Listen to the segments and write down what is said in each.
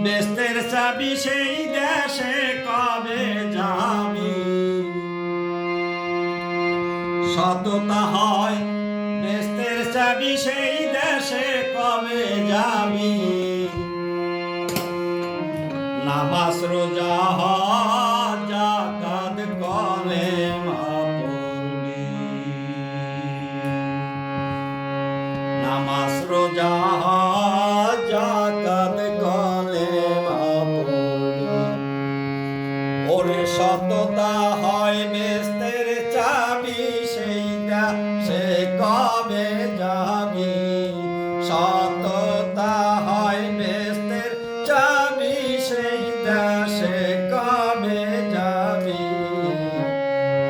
বেস্তের চাবি সেই দেশে কবে যাবি? সততা হয় বেস্তের চাবি সেই দেশে কবে যাবি? নামাজ রোজা হজ যাকাত কলেমা পড়বি। নামাজ রোজা হজ যাকাত কলেমা পড়বি। ওরে সততা হয় বেস্তের চাবি সেই দেশে কবে যাবি? সততা হয় বেস্তের চাবি সেই দেশে কবে যাবি?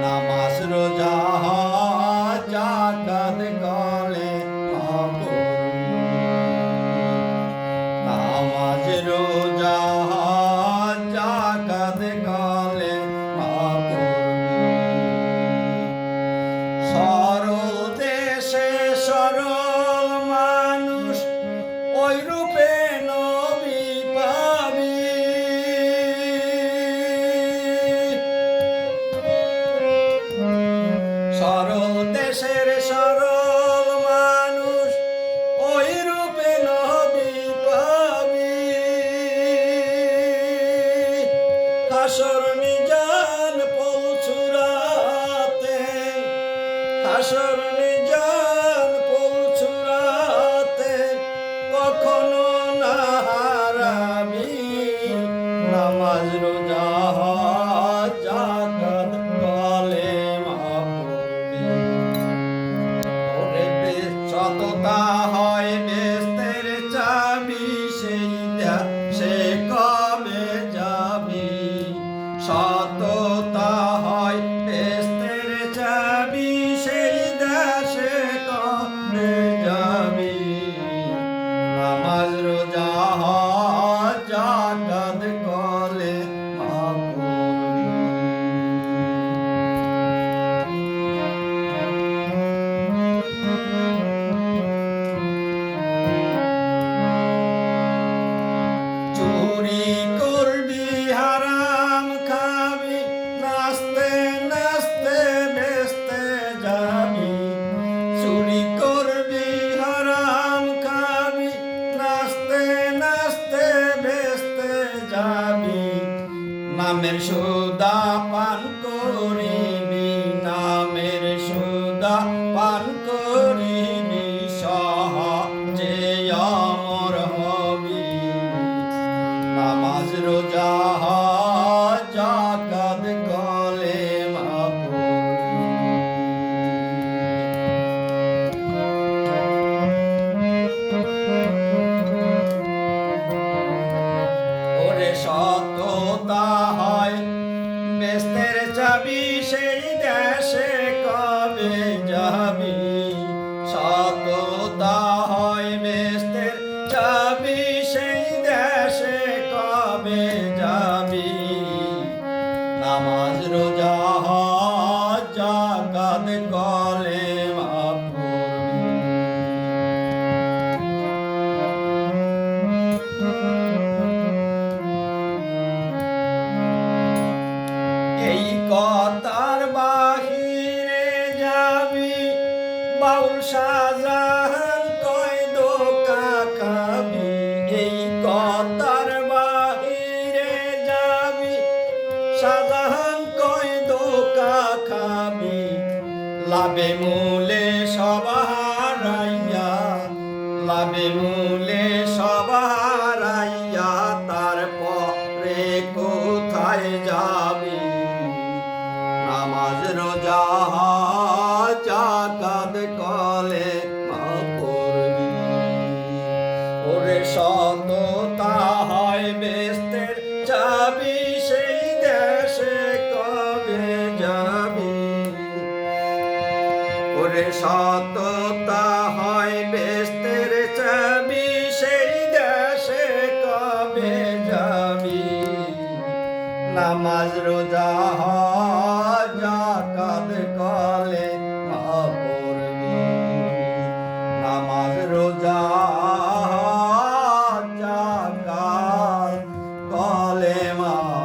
নামাজ রোজা হজ যাকাত কলেমা পড়বি। নামাজ রোজা হজ যাকাত কলেমা পড়বি। সরল দেশে সরল মানুষ ওই রূপে নবী পাবি। সরল দেশের সরল মানুষ ওই রূপে নবী পাবি। হাসর মিজান পৌঁছুরাতে, হাসর মিজান পৌঁছুরাতে কখনো না হারাবি। নামাজ রোজা হজ যাকাত কলেমা পড়বি। ওরে সততা হয় বেস্তের চাবি সেই দেশে কবে যাবি? সততা হয় বেস্তের চাবি সেই দেশে কবে যাবি? নামাজ রোজা হজ যাকাত কলেমা পড়বি। চুরি করবি হারাম খাবি, নাচতে নাচতে বেস্তে যাবি। চুরি করবি হারাম খাবি, নাচতে নাচতে বেস্তে যাবি। নামের সুদা পান করিবি, নামের সুদা পান করিবি, সহজে অমর হবি। নামাজ রোজা হজ যাকাত কলেমা পড়বি। ওরে সততা হয় বেস্তের চাবি সেই দেশে কবে যাবি? সততা হয় বেস্তের চাবি সেই দেশে কবে যাবি? নামাজ রোজা হজ যাকাত কলেমা পড়বি। এই কথার বাহিরে যাবি, বাউল শাহজাহান কয় ধোঁকা খাবি। এই কথার বাহিরে যাবি, শাহজাহান কয় ধোঁকা খাবি। লাভে মূলে সব হারাইয়া, লাভে মূলে সব হারাইয়া তারপরে কোথায় যাবি? নামাজ রোজা হজ যাকাত কলেমা পড়বি। ওরে সততা হয় বেস্তের চাবি সেই দেশে কবে যাবি? ওরে সততা হয় বেস্তের চাবি সেই দেশে কবে যাবি? নামাজ রোজা হজ যাকাত কলেমা পড়বি। নামাজ রোজা হজ যাকাত মা